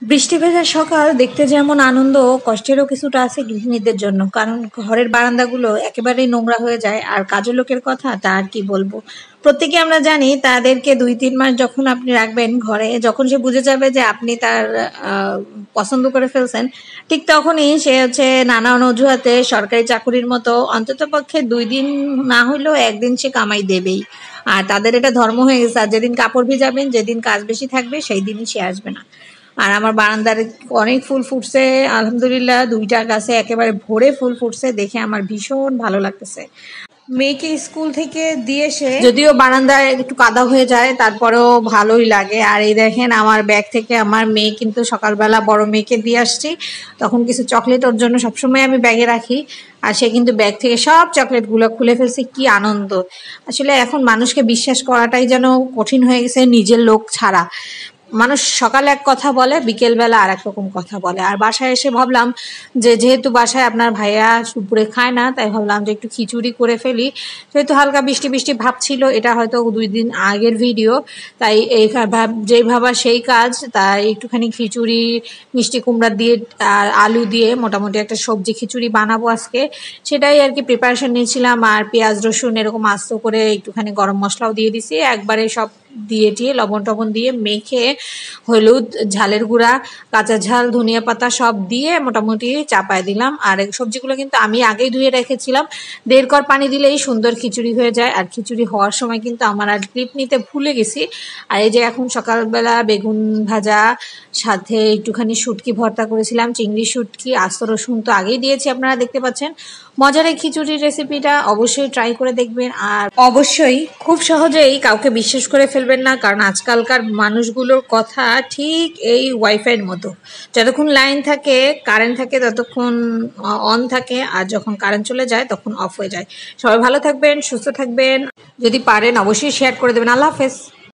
বৃষ্টি ভেজা সকাল দেখতে যেমন আনন্দ, কষ্টেরও কিছুটা আছে গৃহিণীদের জন্য। কারণ ঘরের বারান্দাগুলো একেবারেই নোংরা হয়ে যায়। আর কাজের লোকের কথা তা আর কি বলবো। প্রত্যেকে আমরা জানি তাদেরকে ২-৩ মাস যখন আপনি রাখবেন ঘরে, যখন সে বুঝে যাবে যে আপনি তার পছন্দ করে ফেলছেন, ঠিক তখনই সে হচ্ছে নানান অজুহাতে সরকারি চাকুরির মতো অন্তত পক্ষে ২ দিন না হইলেও ১ দিন সে কামাই দেবেই। আর তাদের এটা ধর্ম হয়ে গেছে। আর যেদিন কাপড় ভিজাবেন, যেদিন কাজ বেশি থাকবে সেই দিনই সে আসবে না। আর আমার বারান্দার অনেক ফুল ফুটছে, আলহামদুলিল্লাহ ২টা গাছে একেবারে ভরে ফুল ফুটছে, দেখে আমার ভীষণ ভালো লাগতেছে। মেয়েকে স্কুল থেকে দিয়ে এসে যদিও বারান্দায় একটু কাদা হয়ে যায়, তারপরেও ভালোই লাগে। আর এই দেখেন আমার ব্যাগ থেকে আমার মেয়ে কিন্তু সকালবেলা বড় মেয়েকে দিয়ে আসছি, তখন কিছু চকলেট ওর জন্য সবসময় আমি ব্যাগে রাখি। আর সে কিন্তু ব্যাগ থেকে সব চকলেটগুলো খুলে ফেলছে, কি আনন্দ! আসলে এখন মানুষকে বিশ্বাস করাটাই যেন কঠিন হয়ে গেছে, নিজের লোক ছাড়া। মানুষ সকালে এক কথা বলে, বিকেলবেলা আর এক রকম কথা বলে। আর বাসায় এসে ভাবলাম যে যেহেতু বাসায় আপনার ভাইয়া দুপুরে খায় না, তাই ভাবলাম যে একটু খিচুড়ি করে ফেলি। যেহেতু হালকা বৃষ্টি বৃষ্টি ভাব ছিল, এটা হয়তো ২ দিন আগের ভিডিও, তাই এই যেই ভাবা সেই কাজ। তাই একটুখানি খিচুড়ি, মিষ্টি কুমড়া দিয়ে আর আলু দিয়ে মোটামুটি একটা সবজি খিচুড়ি বানাবো আজকে, সেটাই আর কি প্রিপারেশন নিয়েছিলাম। আর পেঁয়াজ রসুন এরকম আস্ত করে একটুখানি গরম মশলাও দিয়ে দিছি, একবারে সব দিয়ে টিয়ে লবণ টবণ দিয়ে মেখে, হলুদ, ঝালের গুঁড়া, কাঁচা ঝাল, ধনিয়া পাতা সব দিয়ে মোটামুটি চাপায় দিলাম। আর এই সবজিগুলো কিন্তু আমি আগেই ধুয়ে রেখেছিলাম। ১.৫ কড় পানি দিলেই সুন্দর খিচুড়ি হয়ে যায়। আর খিচুড়ি হওয়ার সময় কিন্তু আমার আর ক্লিপ নিতে ভুলে গেছি। আর এই যে এখন সকালবেলা বেগুন ভাজা, সাথে একটুখানি শুটকি ভর্তা করেছিলাম, চিংড়ি শুটকি, আস্ত রসুন তো আগেই দিয়েছি, আপনারা দেখতে পাচ্ছেন। মজার এই খিচুড়ির রেসিপিটা অবশ্যই ট্রাই করে দেখবেন। আর অবশ্যই খুব সহজেই কাউকে বিশ্বাস করে ফেলবেন না, কারণ আজকালকার মানুষগুলোর কথা ঠিক এই ওয়াইফাইয়ের মতো। যতক্ষণ লাইন থাকে, কারেন্ট থাকে, ততক্ষণ অন থাকে, আর যখন কারেন্ট চলে যায় তখন অফ হয়ে যায়। সবাই ভালো থাকবেন, সুস্থ থাকবেন। যদি পারেন অবশ্যই শেয়ার করে দেবেন। আল্লাহ হাফেজ।